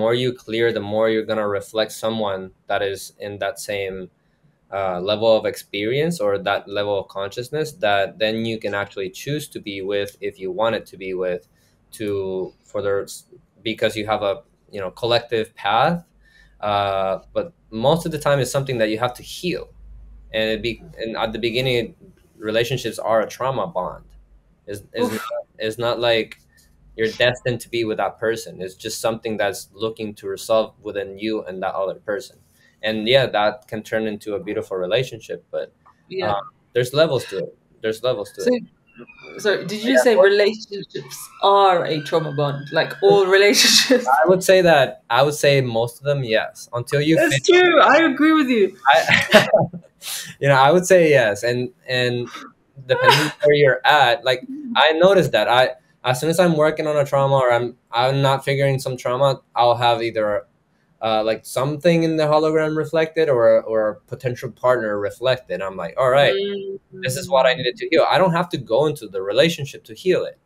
more you clear, the more you're going to reflect someone that is in that same level of experience or that level of consciousness, that then you can actually choose to be with if you want it to be with, to for the because you have a collective path. But most of the time it's something that you have to heal, and at the beginning relationships are a trauma bond. Oof. Is not like you're destined to be with that person. It's just something that's looking to resolve within you and that other person. And yeah, that can turn into a beautiful relationship, but Yeah. there's levels to it. There's levels to So, it. so did But you yeah, say relationships are a trauma bond? Like all relationships? I would say most of them, yes. Until you That's finish, true. I agree with you. I, I would say yes. And depending where you're at, like I noticed that as soon as I'm working on a trauma or I'm not figuring some trauma, I'll have either like something in the hologram reflected or a potential partner reflected. I'm like, all right, this is what I Mm, needed to heal. I don't have to go into the relationship to heal it.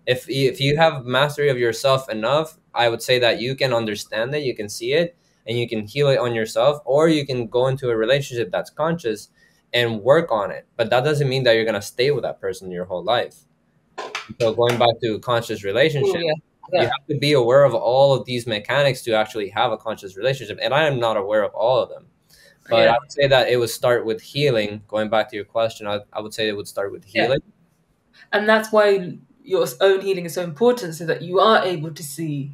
If you have mastery of yourself enough, I would say that you can understand it, you can see it, and you can heal it on yourself, or you can go into a relationship that's conscious and work on it. But that doesn't mean that you're gonna stay with that person your whole life. So going back to conscious oh relationship, yeah, you yeah, have to be aware of all of these mechanics to actually have a conscious relationship. And I am not aware of all of them. But I yeah, would say that it would start with healing. Going back to your question, I would say it would start with yeah. healing. And that's why your own healing is so important, so that you are able to see,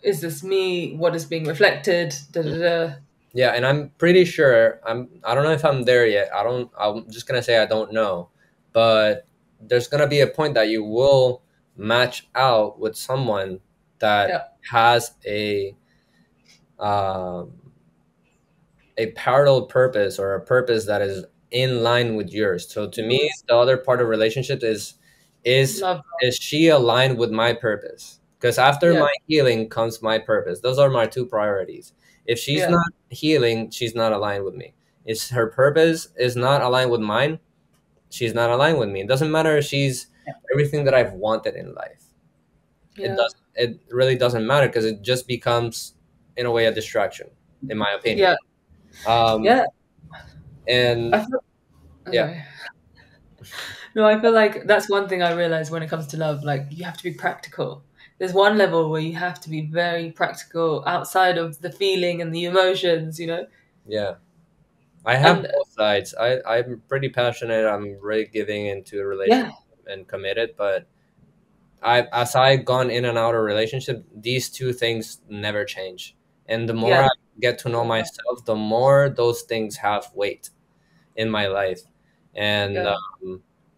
is this me? What is being reflected? Da, da, da. Yeah, and I'm pretty sure I don't know if I'm there yet. I'm just gonna say I don't know. But there's gonna be a point that you will match out with someone that Yeah, has um a parallel purpose or a purpose that is in line with yours. So to me, yes, the other part of relationships is love. is she aligned with my purpose? Because after Yeah, my healing comes my purpose. Those are my two priorities. If she's yeah, not healing, she's not aligned with me. If her purpose is not aligned with mine, she's not aligned with me. It doesn't matter if she's everything that I've wanted in life. yeah, It really doesn't matter because it just becomes in a way a distraction, in my opinion. yeah, Um, yeah. and I feel, I'm yeah. sorry. No, I feel like that's one thing I realize when it comes to love. Like, you have to be practical. There's one level where you have to be very practical outside of the feeling and the emotions, you know? Yeah, I have And both sides. I'm pretty passionate. I'm really giving into a yeah, relationship and committed. But as I've gone in and out of relationship, these two things never change. And the more yeah, I get to know myself, the more those things have weight in my life. And yeah.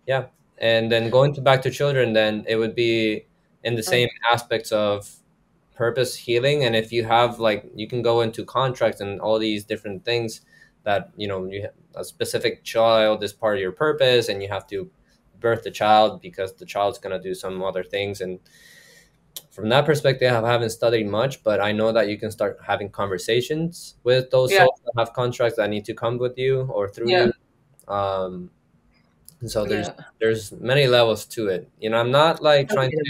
yeah, and then going to back to children, then it would be in the same aspects of purpose healing. And if you have like you can go into contracts and all these different things that a specific child is part of your purpose and you have to birth the child because the child's going to do some other things. And from that perspective, I haven't studied much, but I know that you can start having conversations with those Yeah, souls that have contracts that need to come with you or through yeah, you. Um and so yeah. there's many levels to it. I'm not like trying Okay.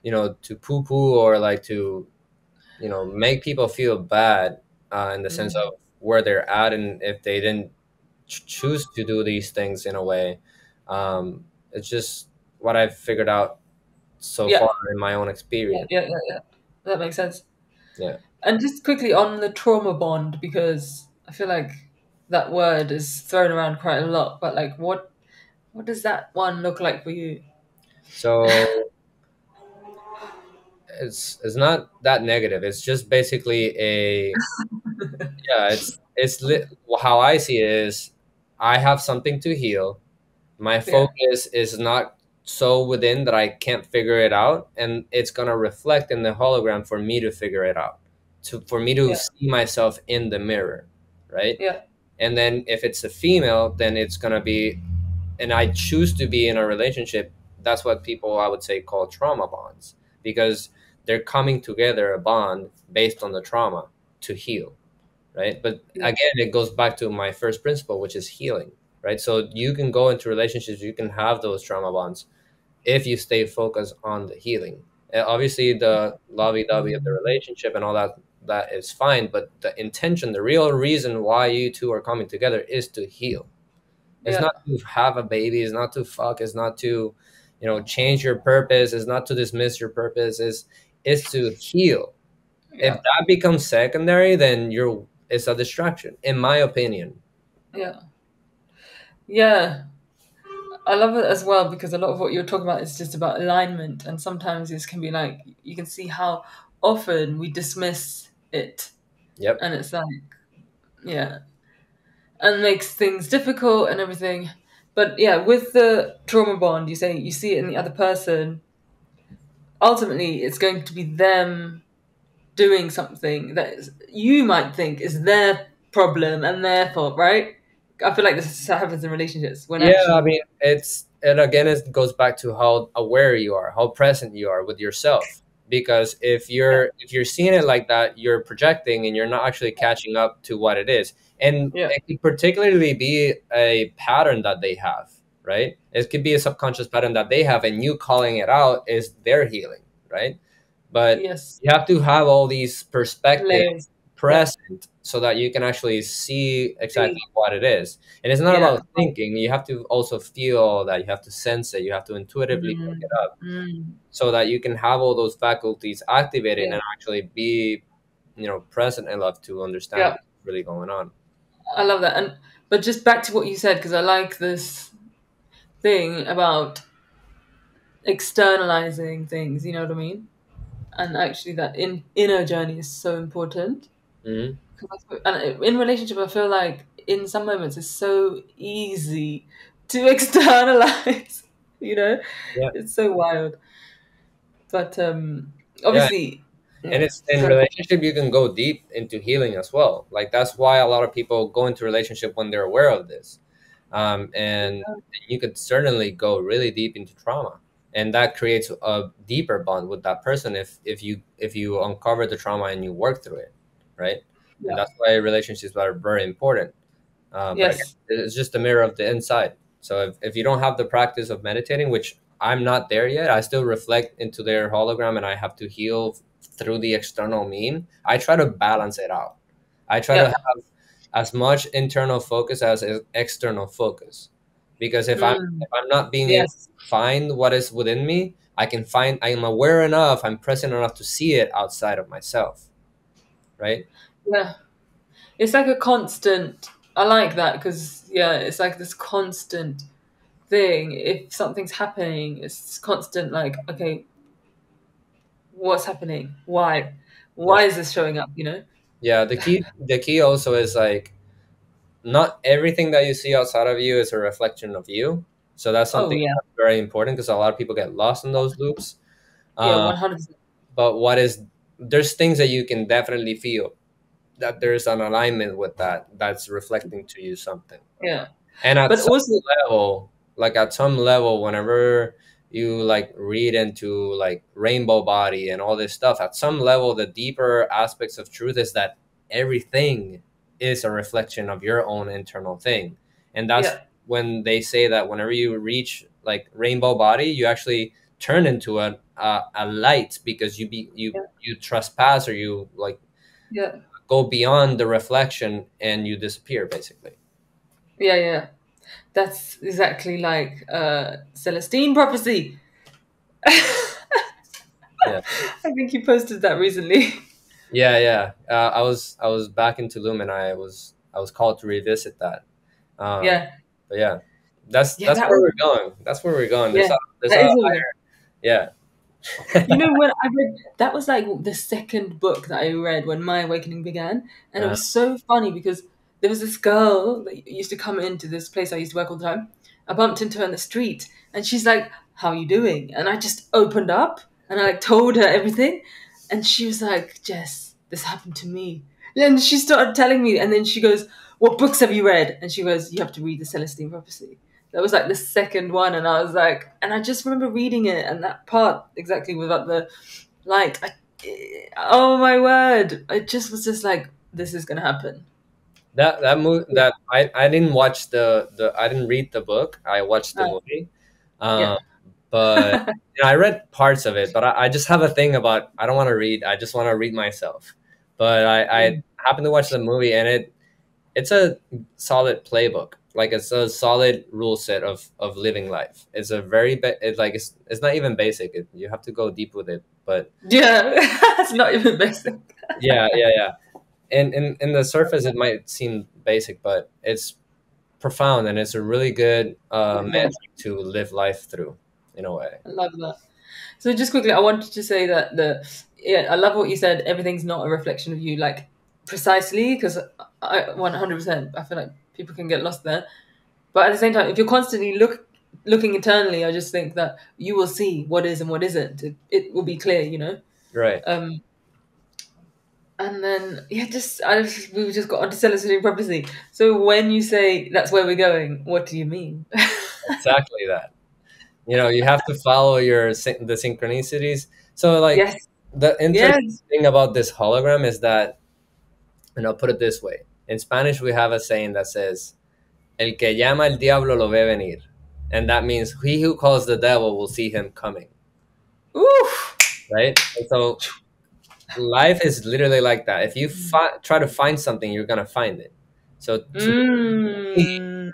to to poo poo or like to make people feel bad, in the sense Mm. of where they're at, and if they didn't choose to do these things in a way. It's just what I've figured out so Yeah, far in my own yeah, experience. yeah, yeah, yeah. That makes sense. Yeah. And just quickly on the trauma bond, because I feel like that word is thrown around quite a lot, but like what does that one look like for you? So it's not that negative. It's just basically a yeah. How I see it is I have something to heal. My Yeah, focus is not so within that I can't figure it out, and it's gonna reflect in the hologram for me to figure it out, for me to yeah, see myself in the mirror, right? yeah, And then if it's a female, then it's gonna be, and I choose to be in a relationship. That's what people I would say call trauma bonds, because they're coming together a bond based on the trauma to heal, right? But yeah, again, it goes back to my first principle, which is healing, right? So you can go into relationships, you can have those trauma bonds if you stay focused on the healing. Obviously, the lovey-dovey of the relationship and all that, that is fine, but the intention, the real reason why you two are coming together is to heal. It's Yeah. not to have a baby. It's not to fuck. It's not to, change your purpose. It's not to dismiss your purpose. It's to heal. If Yeah. that becomes secondary, then it's a distraction, in my opinion. Yeah. Yeah. I love it as well because a lot of what you're talking about is just about alignment, and sometimes this can be like you can see how often we dismiss it, Yep. and it's like yeah, and makes things difficult and everything. But yeah, with the trauma bond, you say you see it in the other person. Ultimately, it's going to be them doing something that you might think is their problem and their fault, right? I feel like this happens in relationships when Yeah, I actually, mean, and again, it goes back to how aware you are, how present you are with yourself. Because yeah, if you're seeing it like that, you're projecting and you're not actually catching up to what it is. And yeah, it could particularly be a pattern that they have, right? It could be a subconscious pattern that they have, and you calling it out is their healing, right? But yes, you have to have all these perspectives layers, yeah, present so that you can actually see exactly see, what it is. And it's not yeah. about thinking. You have to also feel that. You have to sense it. You have to intuitively pick Mm, it up mm, so that you can have all those faculties activated yeah, and actually be, present enough to understand yeah. what's really going on. I love that. And but just back to what you said because I like this thing about externalizing things. You know what I mean? And actually, that inner journey is so important. Hmm. And in relationship, I feel like in some moments it's so easy to externalize. You know, Yeah. it's so wild. But Yeah. obviously, And yeah. it's in Go ahead. relationship you can go deep into healing as well. Like that's why a lot of people go into relationship when they're aware of this. And you could certainly go really deep into trauma, and that creates a deeper bond with that person if you uncover the trauma and you work through it, right? And Yeah. that's why relationships are very important. But again, Yes. it's just a mirror of the inside. So if you don't have the practice of meditating, which I'm not there yet, I still reflect into their hologram and I have to heal through the external mean. I try to balance it out. I try to Yeah. have as much internal focus as external focus. Because Mm. if I'm not being able Yes. to find what is within me, I am aware enough, I'm present enough to see it outside of myself. Right? Yeah. It's like a constant. I like that because yeah, it's like this constant thing. If something's happening, it's constant. Like, okay, what's happening? Why? Yeah. Why is this showing up? You know? Yeah. The key also is like not everything that you see outside of you is a reflection of you. So that's Oh something yeah, that's very important because a lot of people get lost in those loops. yeah, Uh, 100%. but there's things that you can definitely feel that there's an alignment with that's reflecting to you something. Yeah, And at but some also level, like at some level, whenever you like read into like rainbow body and all this stuff, at some level, the deeper aspects of truth is that everything is a reflection of your own internal thing. And that's yeah, when they say that whenever you reach like rainbow body, you actually turn into a light because yeah, you trespass or you like yeah, go beyond the reflection and you disappear basically. yeah, yeah. That's exactly like Celestine prophecy. Yeah. I think you posted that recently. Yeah, yeah. I was back in Tulum, and I was called to revisit that. Um, Yeah, but yeah, that's yeah, that's that where was we're going. That's where we're going. yeah, There's that a is what we got. yeah. You know, when I read that was like the second book that I read when my awakening began, and it uh, was so funny because there was this girl that used to come into this place I used to work all the time. I bumped into her in the street, and she's like, "How are you doing?" And I just opened up and I like told her everything, and she was like, "Jess, this happened to me." And she started telling me, and then she goes, "What books have you read?" And she goes, "You have to read the Celestine Prophecy." That was like the second one, and I was like, and I just remember reading it, and that part exactly without the like, oh my word, it just was just like, this is gonna happen. that movie Yeah, that I didn't watch the I didn't read the book. I watched the movie. Um, yeah, but I read parts of it. But I just have a thing about I don't want to read. I just want to read myself. But I Mm. happened to watch the movie, and it's a solid playbook. Like it's a solid rule set of living life. It's a very it's not even basic. You have to go deep with it. But Yeah, it's not even basic. yeah, yeah, yeah. And in the surface, it might seem basic, but it's profound, and it's a really good Yeah, mantra to live life through in a way. I love that. So just quickly, I wanted to say that yeah, I love what you said. Everything's not a reflection of you, like precisely, because I 100%. I feel like people can get lost there. But at the same time, if you're constantly looking internally, I just think that you will see what is and what isn't. It will be clear, you know. Right. Um, and then yeah, we just got onto soliciting prophecy. So when you say that's where we're going, what do you mean? Exactly that. You have to follow the synchronicities. So like Yes, the interesting yes. thing about this hologram is that, and I'll put it this way. In Spanish, we have a saying that says, "El que llama al diablo lo ve venir," and that means he who calls the devil will see him coming. Oof. Right. And so life is literally like that. If you try to find something, you're gonna find it. So me, Mm.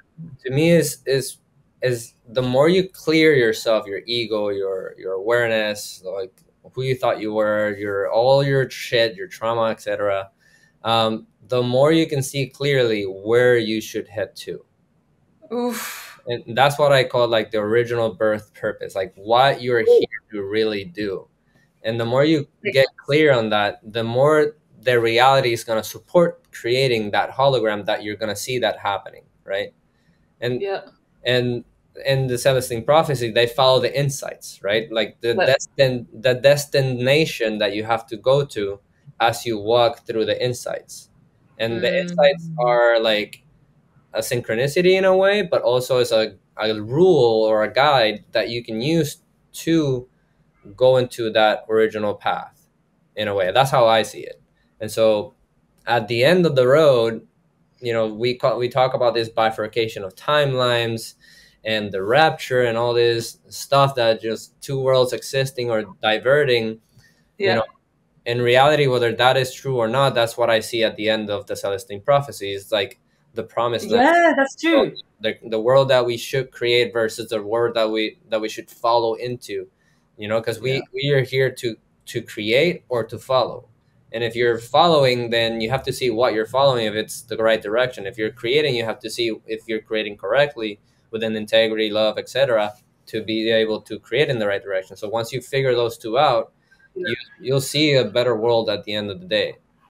is the more you clear yourself, your ego, your awareness, like who you thought you were, your all your shit, your trauma, etc. The more you can see clearly where you should head to, Oof. and that's what I call like the original birth purpose, like what you're here to really do. And the more you get clear on that, the more the reality is going to support creating that hologram that you're going to see that happening, right? And Yeah. and in the Celestine prophecy, they follow the insights, right? Like But the destination that you have to go to as you walk through the insights. And the insights mm, are like a synchronicity in a way, but also as a rule or a guide that you can use to go into that original path in a way. That's how I see it. And so at the end of the road, we talk about this bifurcation of timelines and the rapture and all this stuff that just two worlds existing or diverting, you know, yeah. in reality, whether that is true or not, that's what I see at the end of the Celestine prophecy. It's like the promised land, Yeah, that's true. the world that we should create versus the world that we should follow into, because Yeah. we are here to create or to follow. And if you're following, then you have to see what you're following, if it's the right direction. If you're creating, you have to see if you're creating correctly within integrity, love, etc., to be able to create in the right direction. So once you figure those two out, Yeah. you'll see a better world at the end of the day.